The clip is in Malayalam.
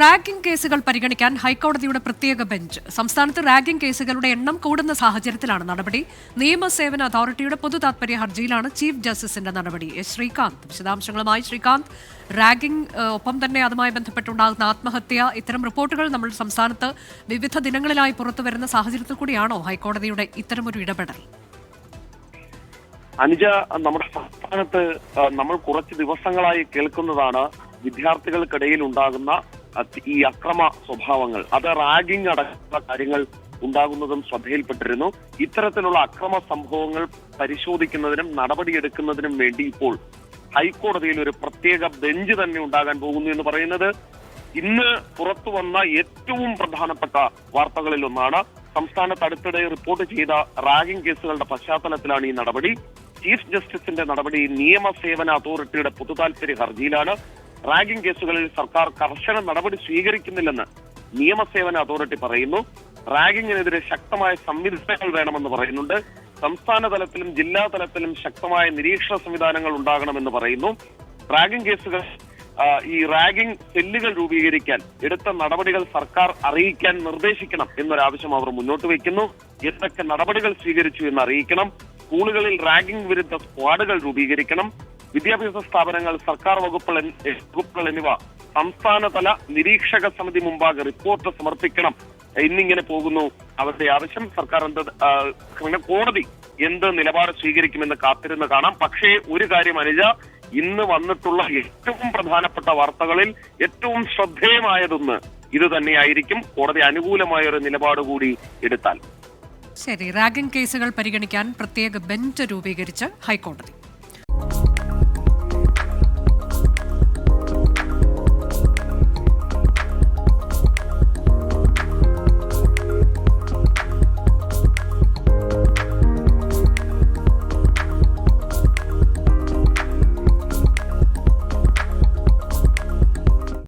റാഗിംഗ് കേസുകൾ പരിഗണിക്കാൻ ഹൈക്കോടതിയുടെ പ്രത്യേക ബെഞ്ച്. സംസ്ഥാനത്ത് റാഗിംഗ് കേസുകളുടെ എണ്ണം കൂടുന്ന സാഹചര്യത്തിലാണ് നടപടി. നിയമസേവന അതോറിറ്റിയുടെ പൊതുതാത്പര്യ ഹർജിയിലാണ് ചീഫ് ജസ്റ്റിസിന്റെ നടപടി. ശ്രീകാന്ത് വിശദാംശങ്ങളുമായി. ശ്രീകാന്ത്, റാഗിംഗ് ഒപ്പം തന്നെ അതുമായി ബന്ധപ്പെട്ടുണ്ടാകുന്ന ആത്മഹത്യ, ഇത്തരം റിപ്പോർട്ടുകൾ നമ്മൾ സംസ്ഥാനത്ത് വിവിധ ദിനങ്ങളിലായി പുറത്തുവരുന്ന സാഹചര്യത്തിൽ കൂടിയാണോ ഹൈക്കോടതിയുടെ ഇത്തരമൊരു ഇടപെടൽ? അനുജ, നമ്മുടെ സംസ്ഥാനത്ത് നമ്മൾ കുറച്ച് ദിവസങ്ങളായി കേൾക്കുന്നതാണ് വിദ്യാർത്ഥികൾക്കിടയിൽ ഉണ്ടാകുന്ന ഈ അക്രമ സ്വഭാവങ്ങൾ. അത് റാഗിംഗ് അടക്കമുള്ള കാര്യങ്ങൾ ഉണ്ടാകുന്നതും ശ്രദ്ധയിൽപ്പെട്ടിരുന്നു. ഇത്തരത്തിലുള്ള അക്രമ സംഭവങ്ങൾ പരിശോധിക്കുന്നതിനും നടപടിയെടുക്കുന്നതിനും വേണ്ടി ഇപ്പോൾ ഹൈക്കോടതിയിൽ ഒരു പ്രത്യേക ബെഞ്ച് തന്നെ ഉണ്ടാകാൻ പോകുന്നു എന്ന് പറയുന്നത് ഇന്ന് പുറത്തു വന്ന ഏറ്റവും പ്രധാനപ്പെട്ട വാർത്തകളിൽ ഒന്നാണ്. സംസ്ഥാനത്ത് അടുത്തിടെ റിപ്പോർട്ട് ചെയ്ത റാഗിംഗ് കേസുകളുടെ പശ്ചാത്തലത്തിലാണ് ഈ നടപടി. ചീഫ് ജസ്റ്റിസിന്റെ നടപടി നിയമസേവന അതോറിറ്റിയുടെ പൊതുതാൽപര്യ ഹർജിയിലാണ്. റാഗിംഗ് കേസുകളിൽ സർക്കാർ കർശന നടപടി സ്വീകരിക്കുന്നില്ലെന്ന് നിയമസേവന അതോറിറ്റി പറയുന്നു. റാഗിങ്ങിനെതിരെ ശക്തമായ സംവിധാനങ്ങൾ വേണമെന്ന് പറയുന്നുണ്ട്. സംസ്ഥാന തലത്തിലും ജില്ലാ തലത്തിലും ശക്തമായ നിരീക്ഷണ സംവിധാനങ്ങൾ ഉണ്ടാകണമെന്ന് പറയുന്നു. റാഗിംഗ് കേസുകൾ ഈ റാഗിംഗ് സെല്ലുകൾ രൂപീകരിക്കാൻ എടുത്ത നടപടികൾ സർക്കാർ അറിയിക്കാൻ നിർദ്ദേശിക്കണം എന്നൊരാവശ്യം അവർ മുന്നോട്ട് വയ്ക്കുന്നു. എന്തൊക്കെ നടപടികൾ സ്വീകരിച്ചു എന്ന് അറിയിക്കണം. സ്കൂളുകളിൽ റാഗിംഗ് വിരുദ്ധ സ്ക്വാഡുകൾ രൂപീകരിക്കണം. വിദ്യാഭ്യാസ സ്ഥാപനങ്ങൾ, സർക്കാർ വകുപ്പുകൾ എന്നിവ സംസ്ഥാനതല നിരീക്ഷക സമിതി മുമ്പാകെ റിപ്പോർട്ട് സമർപ്പിക്കണം. എന്നിങ്ങനെ പോകുന്നു അവരുടെ ആവശ്യം. സർക്കാർ കോടതി എന്ത് നിലപാട് സ്വീകരിക്കുമെന്ന് കാത്തിരുന്ന് കാണാം. പക്ഷേ ഒരു കാര്യം അനുജ, ഇന്ന് വന്നിട്ടുള്ള ഏറ്റവും പ്രധാനപ്പെട്ട വാർത്തകളിൽ ഏറ്റവും ശ്രദ്ധേയമായതൊന്ന് ഇത് തന്നെയായിരിക്കും. കോടതി അനുകൂലമായ ഒരു നിലപാട് കൂടി എടുത്താൽ. ശരി, റാഗിംഗ് കേസുകൾ പരിഗണിക്കാൻ പ്രത്യേക ബെഞ്ച് രൂപീകരിച്ച് ഹൈക്കോടതി.